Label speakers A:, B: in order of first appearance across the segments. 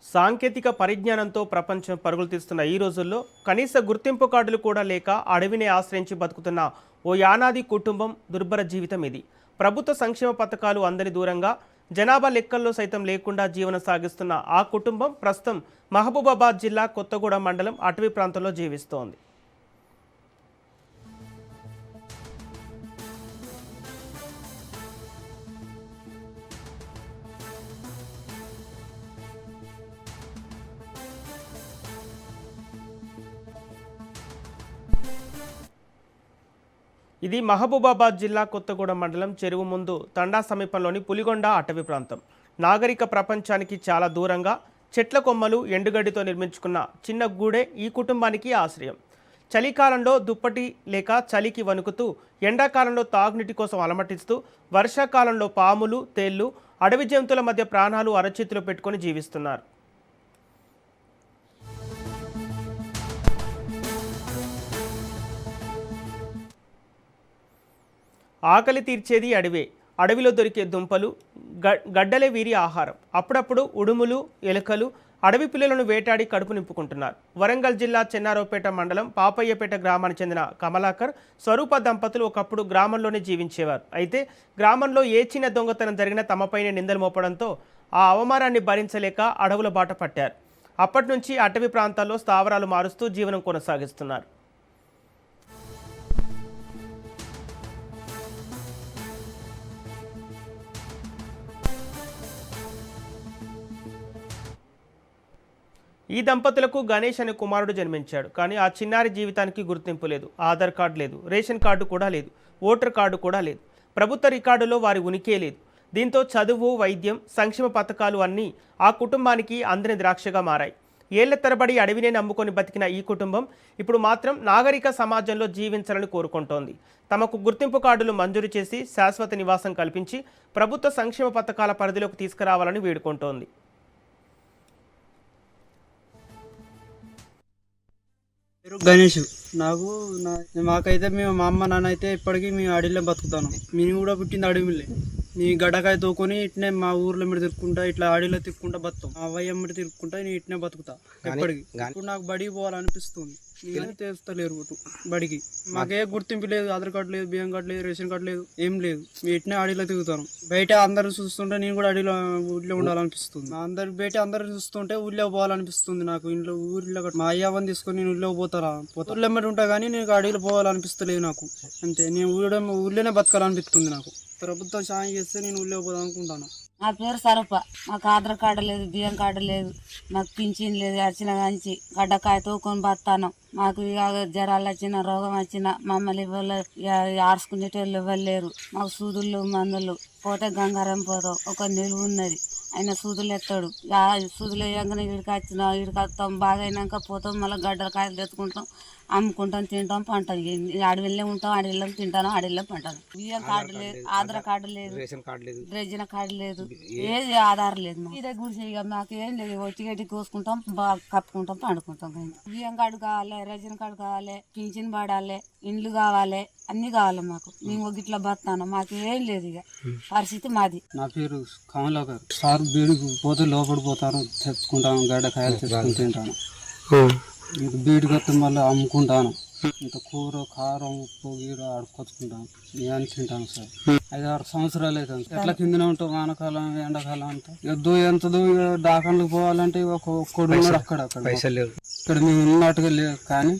A: సాంకేతిక పరిజ్ఞానంతో ప్రపంచం పరుగులు తీస్తున్న ఈ రోజుల్లో కనీస గుర్తింపు కార్డులు కూడా లేక అడవిని ఆశ్రయించి బతుకుతున్న ఓ యానాది కుటుంబం దుర్భర జీవితం ఇది. ప్రభుత్వ సంక్షేమ పథకాలు అందని దూరంగా జనాభా లెక్కల్లో సైతం లేకుండా జీవనం సాగిస్తున్న ఆ కుటుంబం ప్రస్తుతం మహబూబాబాద్ జిల్లా కొత్తగూడెం మండలం అటవీ ప్రాంతంలో జీవిస్తోంది. ఇది మహబూబాబాద్ జిల్లా కొత్తగూడెం మండలం చెరువు ముందు తండా సమీపంలోని పులిగొండ అటవీ ప్రాంతం. నాగరిక ప్రపంచానికి చాలా దూరంగా చెట్ల కొమ్మలు ఎండుగడ్డితో నిర్మించుకున్న చిన్న గూడే ఈ కుటుంబానికి ఆశ్రయం. చలికాలంలో దుప్పటి లేక చలికి వణుకుతూ, ఎండాకాలంలో తాగునీటి కోసం అలమటిస్తూ, వర్షాకాలంలో పాములు, తేళ్లు, అడవి జంతువుల మధ్య ప్రాణాలు అరచేతిలో పెట్టుకొని జీవిస్తున్నారు. ఆకలి తీర్చేది అడవే. అడవిలో దొరికే దుంపలు, గడ్డలే వీరి ఆహారం. అప్పుడప్పుడు ఉడుములు, ఎలుకలు అడవి పిల్లలను వేటాడి కడుపు నింపుకుంటున్నారు. వరంగల్ జిల్లా చెన్నారావుపేట మండలం పాపయ్యపేట గ్రామానికి చెందిన కమలాకర్, స్వరూప దంపతులు ఒకప్పుడు గ్రామంలోనే జీవించేవారు. అయితే గ్రామంలో ఏ చిన్న దొంగతనం జరిగినా తమపైనే నిందలు మోపడంతో ఆ అవమానాన్ని భరించలేక అడవుల బాట పట్టారు. అప్పటి నుంచి అటవీ ప్రాంతాల్లో స్థావరాలు మారుస్తూ జీవనం కొనసాగిస్తున్నారు. ఈ దంపతులకు గణేష్ అనే కుమారుడు జన్మించాడు. కానీ ఆ చిన్నారి జీవితానికి గుర్తింపు లేదు. ఆధార్ కార్డు లేదు, రేషన్ కార్డు కూడా లేదు, ఓటర్ కార్డు కూడా లేదు. ప్రభుత్వ రికార్డులో వారి ఉనికే లేదు. దీంతో చదువు, వైద్యం, సంక్షేమ పథకాలు అన్నీ ఆ కుటుంబానికి అందని ద్రాక్షగా మారాయి. ఏళ్ల తరబడి అడవినే నమ్ముకొని బతికిన ఈ కుటుంబం ఇప్పుడు మాత్రం నాగరిక సమాజంలో జీవించాలని కోరుకుంటోంది. తమకు గుర్తింపు కార్డులు మంజూరు చేసి శాశ్వత నివాసం కల్పించి ప్రభుత్వ సంక్షేమ పథకాల పరిధిలోకి తీసుకురావాలని వేడుకుంటోంది.
B: గణేష్ మాకైతే మేము మా అమ్మ నాన్న అయితే ఇప్పటికీ మేము అడవిలో బతుకుతాను. మేము కూడా పుట్టింది అడవిలే. నీ గడ్డకాయ తోకొని ఇట్నే మా ఊర్లో మీద తిరుక్కుంటా, ఇట్లా అడవిలో తిరుక్కుంటా బతాం. మా అవ్వయ్య తిరుక్కుంటా నేను ఇట్నే బతుకుతా ఎప్పటికి. ఇప్పుడు నాకు బడికి పోవాలనిపిస్తుంది. తెలుస్తలేరు బడికి. మాకే గుర్తింపు లేదు, ఆధార్ కార్డు లేదు, బియ్యం కార్డు లేదు, రేషన్ కార్డు లేదు, ఏం లేదు. మీ ఇట్నే అడవిలో తిరుగుతాను. బయట అందరు చూస్తుంటే నేను కూడా అడవిలో ఊళ్ళో ఉండాలనిపిస్తుంది. బయట అందరు చూస్తుంటే ఊళ్ళో పోవాలనిపిస్తుంది. నాకు ఇంట్లో ఊళ్ళో మా అయ్యవని తీసుకొని నేను ఊళ్ళో పోతారా ఊళ్ళో ఎమ్మటి ఉంటా కానీ నేను అడవిలో పోవాలనిపిస్తలేదు నాకు. అంతే, నేను ఊళ్ళోనే బతకాలనిపిస్తుంది నాకు. ప్రభుత్వం సాయం చేస్తే నేను ఊళ్ళో పోదాం అనుకుంటాను.
C: నా పేరు సరూప. మాకు ఆధార్ కార్డు లేదు, బియ్యం కార్డు లేదు, మాకు పింఛన్ లేదు. వచ్చిన కాంచి గడ్డకాయ తోకొని బతాను. మాకు ఇక జ్వరాలు వచ్చిన, రోగం వచ్చిన మమ్మల్ని ఇవ్వలే, ఆడుచుకునేటోళ్ళు ఇవ్వలేరు. మాకు సూదులు మందులు పోతే గంగారం పోతాం. ఒక నిలువు ఉన్నది, ఆయన సూదులు ఎత్తాడు. సూదులు వేయంగానే ఇడికి వస్తాం. బాగా అయినాక పోతాం, మళ్ళీ గడ్డల కాయలు తెచ్చుకుంటాం, అమ్ముకుంటాం, తింటాం, పంటాం. అడవిలో ఉంటాం, అడవిలో తింటాను, అడవిలో పంటాను. బియ్యం కార్డు లేదు, ఆధార్ కార్డు లేదు, రేషన్ కార్డు లేదు, ఏది ఆధార్ లేదు. ఇదే గుడిసె. ఇక మాకు ఏం లేదు, ఒట్టిగట్టి కోసుకుంటాం, కప్పుకుంటాం, పండుకుంటాం. బియ్యం కార్డు కావాలి, రేషన్ కార్డు కావాలి, పింఛన్ పడాలి, ఇండ్లు కావాలి, అన్ని కావాలి మాకు. మేము గిట్లా బతాను, మాకు ఏం లేదు. ఇక పరిస్థితి మాది.
B: నా పేరు కమలాకర్. సార్ బీడికి పోతే లోపలి పోతాను, తెచ్చుకుంటాను, గడ్డకాయలు తెచ్చుకుని తింటాను. బీడి కొత్త మళ్ళీ అమ్ముకుంటాను. ఇంకా కూర, కారం, ఉప్పు, గీర ఆడుకొచ్చుకుంటాను. నేను తింటాను సార్. 5-6 సంవత్సరాలు అవుతాను. ఎట్లా కిందనే ఉంటాం, వానకాలం, ఎండాకాలం అంతా. ఎంత డాకన్లకు పోవాలంటే ఒక్కడు ఉన్నాడు అక్కడ. ఇక్కడ మేము ఉన్నట్టుగా లేదు, కానీ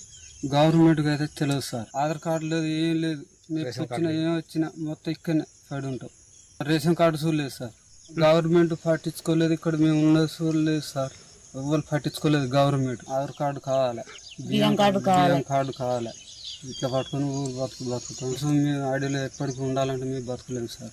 B: గవర్నమెంట్కి అయితే తెలియదు సార్. ఆధార్ కార్డు లేదు, ఏం లేదు. మీకు వచ్చినా ఏం వచ్చినా మొత్తం ఇక్కడనే పడి ఉంటాం. రేషన్ కార్డు చూడలేదు సార్. గవర్నమెంట్ పట్టించుకోలేదు. ఇక్కడ మేము ఉన్న చూడలేదు సార్. ఎవరు పట్టించుకోలేదు గవర్నమెంట్. ఆధార్ కార్డు కావాలి, బియ్యం కార్డు కావాలి. ఇట్లా పట్టుకొని ఊరు బతుకుతాం. మేము అడవిలో ఎప్పటికీ ఉండాలంటే మేము బతకలేము సార్.